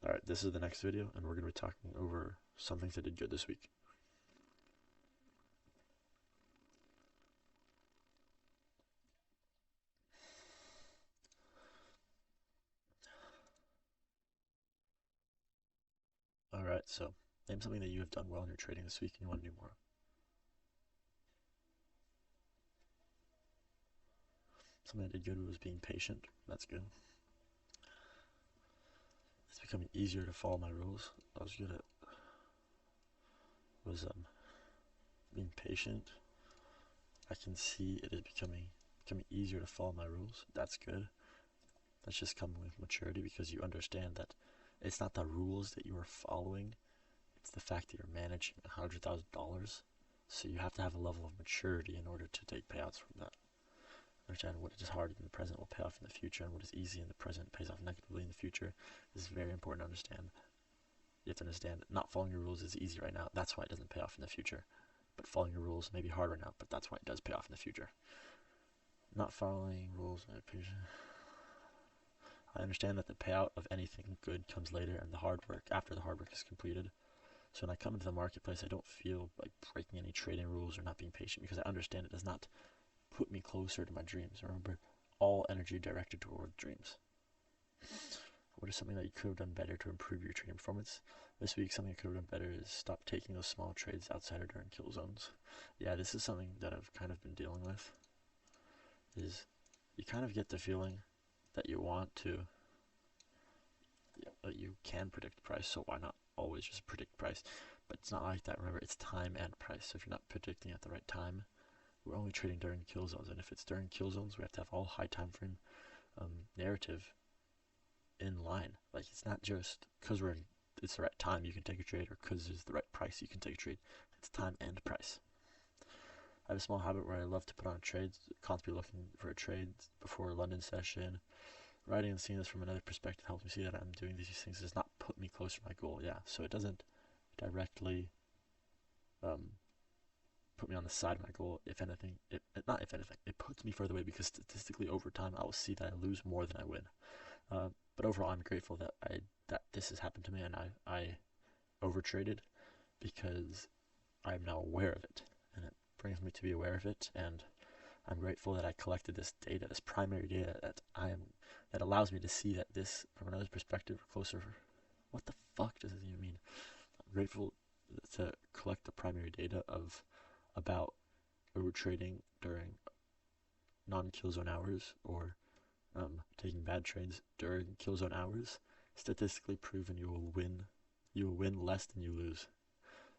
Alright, this is the next video, and we're going to be talking over some things I did good this week. Alright, so name something that you have done well in your trading this week and you want to do more. Something I did good was being patient. That's good. It's becoming easier to follow my rules. I was good at was being patient. I can see it is becoming easier to follow my rules. That's good. That's just coming with maturity because you understand that it's not the rules that you are following, it's the fact that you're managing $100,000. So you have to have a level of maturity in order to take payouts from that. Understand what is hard in the present will pay off in the future, and what is easy in the present pays off negatively in the future. This is very important to understand. You have to understand that not following your rules is easy right now. That's why it doesn't pay off in the future. But following your rules may be hard right now, but that's why it does pay off in the future. Not following rules, I understand that the payout of anything good comes later and the hard work after the hard work is completed. So when I come into the marketplace, I don't feel like breaking any trading rules or not being patient because I understand it does not put me closer to my dreams. Remember, all energy directed toward dreams. What is something that you could have done better to improve your trading performance? This week, something I could have done better is stop taking those small trades outside or during kill zones. Yeah, this is something that I've kind of been dealing with. Is you kind of get the feeling that you want to, that you can predict price, so why not always just predict price? But it's not like that. Remember, it's time and price. So if you're not predicting at the right time, we're only trading during kill zones, and if it's during kill zones, we have to have all high time frame narrative in line. Like it's not just because it's the right time you can take a trade, or because it's the right price you can take a trade. It's time and price. I have a small habit where I love to put on trades, constantly looking for a trade before a London session. Writing and seeing this from another perspective helps me see that I'm doing these things does not put me closer to my goal. Yeah, so it doesn't directly put me on the side of my goal. If anything, not if anything, it puts me further away because statistically over time I will see that I lose more than I win. But overall, I'm grateful that this has happened to me and I overtraded because I'm now aware of it, and it brings me to be aware of it. And I'm grateful that I collected this data, this primary data that allows me to see that this from another perspective closer. What the fuck does it even mean? I'm grateful to collect the primary data of about overtrading during non-kill zone hours or taking bad trades during kill zone hours. Statistically proven you will win. You will win less than you lose.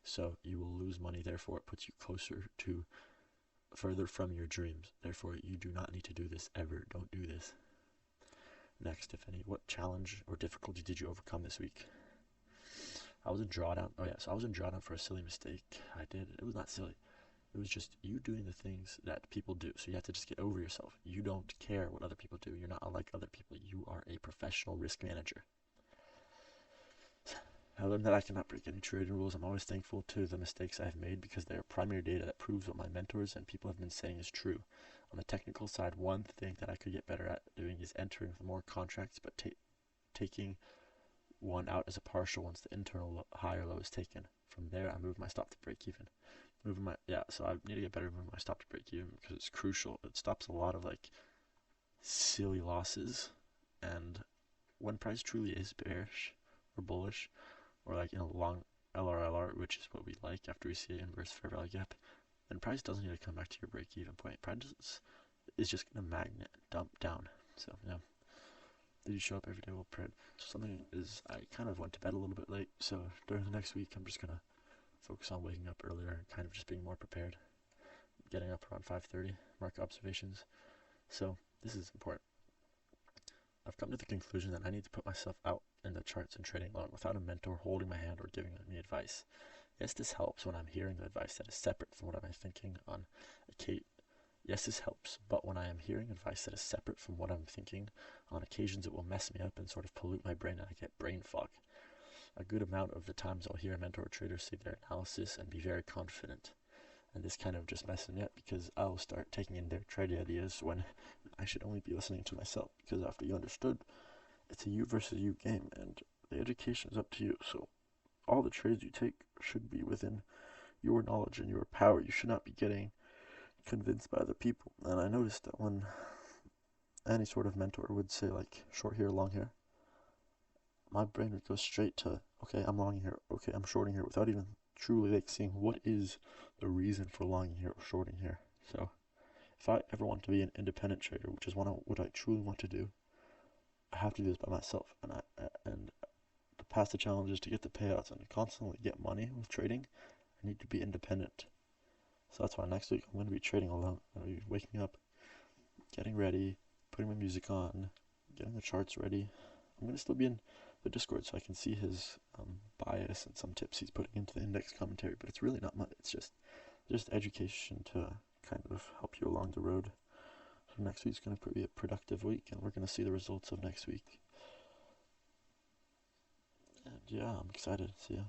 So you will lose money. Therefore, it puts you closer to further from your dreams. Therefore, you do not need to do this ever. Don't do this. Next, if any, what challenge or difficulty did you overcome this week? I was in drawdown. Oh yeah, so I was in drawdown for a silly mistake I did. It was not silly. It was just you doing the things that people do. So you have to just get over yourself. You don't care what other people do. You're not like other people. You are a professional risk manager. I learned that I cannot break any trading rules. I'm always thankful to the mistakes I have made because they are primary data that proves what my mentors and people have been saying is true. On the technical side, one thing that I could get better at doing is entering more contracts, but taking one out as a partial once the internal high or low is taken. From there, I move my stop to break even. So I need to get better at moving my stop to break even because it's crucial. It stops a lot of like silly losses, and when price truly is bearish or bullish, or like in a long LRLR, which is what we like after we see an inverse fair value gap, then price doesn't need to come back to your break even point. Price is just gonna magnet dump down. So yeah. Did you show up every day well prepared? So something is I kind of went to bed a little bit late, so during the next week I'm just gonna focus on waking up earlier and kind of just being more prepared. Getting up around 5:30, market observations. So this is important. I've come to the conclusion that I need to put myself out in the charts and trading alone without a mentor holding my hand or giving me advice. Yes, this helps when I'm hearing the advice that is separate from what I'm thinking on Yes, this helps, but when I am hearing advice that is separate from what I'm thinking, on occasions it will mess me up and sort of pollute my brain and I get brain fog. A good amount of the times I'll hear a mentor or trader say their analysis and be very confident. And this kind of just messes me up because I'll start taking in their trade ideas when I should only be listening to myself, because after you understood, it's a you versus you game, and the education is up to you. So all the trades you take should be within your knowledge and your power. You should not be getting convinced by other people. And I noticed that when any sort of mentor would say like short hair, long hair, my brain would go straight to, okay, I'm longing here, okay, I'm shorting here, without even truly like seeing what is the reason for longing here or shorting here. So if I ever want to be an independent trader, which is what I truly want to do, I have to do this by myself. And to pass the challenges, to get the payouts, and to constantly get money with trading, I need to be independent. So that's why next week I'm going to be trading alone. I'm going to be waking up, getting ready, putting my music on, getting the charts ready. I'm going to still be in the Discord so I can see his bias and some tips he's putting into the index commentary, but it's really not much. It's just education to kind of help you along the road. So next week's going to be a productive week, and we're going to see the results of next week. And yeah, I'm excited. See ya.